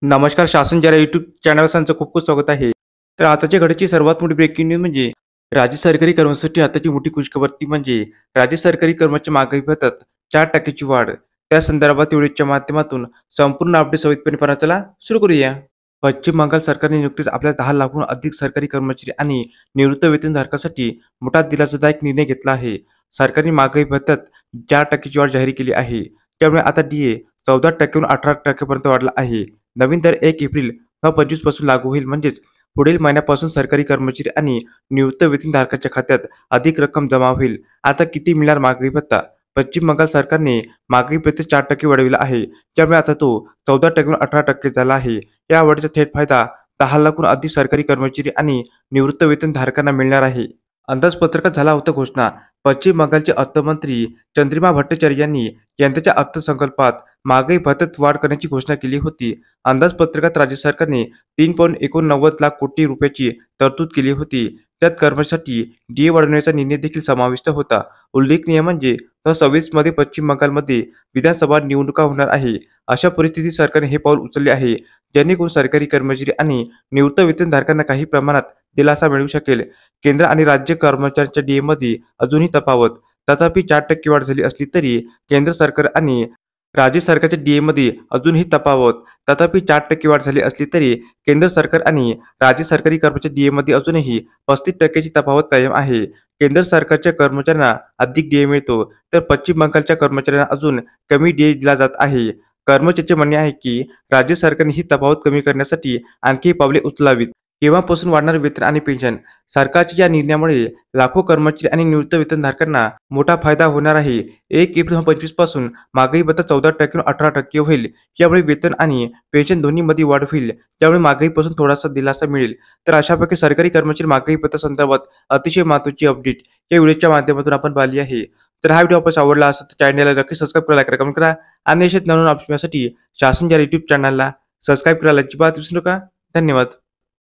नमस्कार. शासन जरा यूट्यूब चॅनलवर त्यांचं खूप खूप स्वागत आहे. तर आताच्या घडीची सर्वात मोठी ब्रेकिंग न्यूज म्हणजे राज्य सरकारी कर्मचाऱ्यांसाठी आताची मोठी खुशखबर ती म्हणजे राज्य सरकारी कर्मचारी महागाई भत्त्यात 4% ची वाढ. त्या संदर्भात व्हिडिओच्या माध्यमातून संपूर्ण अपडेट सविस्तरपणे पाहण्याला चला सुरू करूया. पश्चिम बंगाल सरकारने नुकतेच आपल्या 10 लाखाहून अधिक सरकारी कर्मचारी आणि निवृत्त वेतनधारकांसाठी मोठा दिलासादायक निर्णय घेतला आहे. सरकारने महागाई भत्त्यात 4% ची वाढ जाहीर केली आहे. त्यामुळे आता डीए 14% वरून 18% पर्यंत वाढला आहे. नवीन दर 1 एप्रिल 2025 पासून लागू होईल. म्हणजेच पुढील महिन्यापासून सरकारी कर्मचारी आणि निवृत्त वेतनधारकांच्या खात्यात अधिक रक्कम जमा होईल. आता किती मिळणार महागाई भत्ता? पश्चिम बंगाल सरकारने महागाई भत्ता 4% वाढविला आहे. त्यामुळे आता तो 14% वरून 18% झाला आहे. या वाढीचा थेट फायदा 10 लाखाहून अधिक सरकारी कर्मचारी आणि निवृत्त वेतनधारकांना मिळणार आहे. अंदाजपत्रकात झाला होता घोषणा. पश्चिम बंगालचे अर्थमंत्री चंद्रिमा भट्टाचार्य यांनी यंदाच्या अर्थसंकल्पात महागाई भत्त्यात वाढ करण्याची घोषणा केली होती. अंदाजपत्रकात राज्य सरकारने 3.89 लाख कोटी रुपयाची तरतूद केली होती. त्यात कर्मचाऱ्यांसाठी डीए वाढवण्याचा निर्णय देखील समाविष्ट होता. उल्लेखनीय म्हणजे 2026 मध्ये पश्चिम बंगालमध्ये विधानसभा निवडणुका होणार आहे. अशा परिस्थितीत सरकारने हे पाऊल उचलले आहे, जेणेकरून सरकारी कर्मचारी आणि निवृत्त वेतनधारकांना काही प्रमाणात दिलासा मिळू शकेल. केंद्र आणि राज्य कर्मचाऱ्यांच्या डीएमध्ये अजूनही तफावत. तथापि 4% वाढ झाली असली तरी केंद्र सरकार आणि राज्य सरकारच्या डीएमध्ये अजूनही तफावत. तथापि 4% वाढ झाली असली तरी केंद्र सरकार आणि राज्य सरकारी कर्मचारी डीएमध्ये अजूनही 35% ची तफावत कायम आहे. केंद्र सरकारच्या कर्मचाऱ्यांना अधिक डीए मिळतो, तर पश्चिम बंगालच्या कर्मचाऱ्यांना अजून कमी डीए दिला जात आहे. कर्मचाऱ्यांचे म्हणणे आहे की राज्य सरकारने ही तफावत कमी करण्यासाठी आणखी पावले उचलावीत. केव्हापासून वाढणार वेतन आणि पेन्शन? सरकारच्या या निर्णयामुळे लाखो कर्मचारी आणि निवृत्त वेतनधारकांना मोठा फायदा होणार आहे. 1 एप्रिल 2025 पासून महागाई भत्ता 14% वरून 18% होईल. यामुळे वेतन आणि पेन्शन दोन्हीमध्ये वाढ होईल. त्यामुळे महागाईपासून थोडासा दिलासा मिळेल. तर अशाप्रकारे सरकारी कर्मचारी महागाई भत्ता संदर्भात अतिशय महत्त्वाची अपडेट या व्हिडिओच्या माध्यमातून आपण पाहिली आहे. तर हा व्हिडिओ आपल्यास आवडला असेल तर चॅनलला नक्की सबस्क्राईब करा, लाईक करा, कमेंट करा आणि अशाच नवीन अपडेट्ससाठी शासन या यूट्यूब चॅनलला सबस्क्राईब करायला अजिबात विसरू नका. धन्यवाद.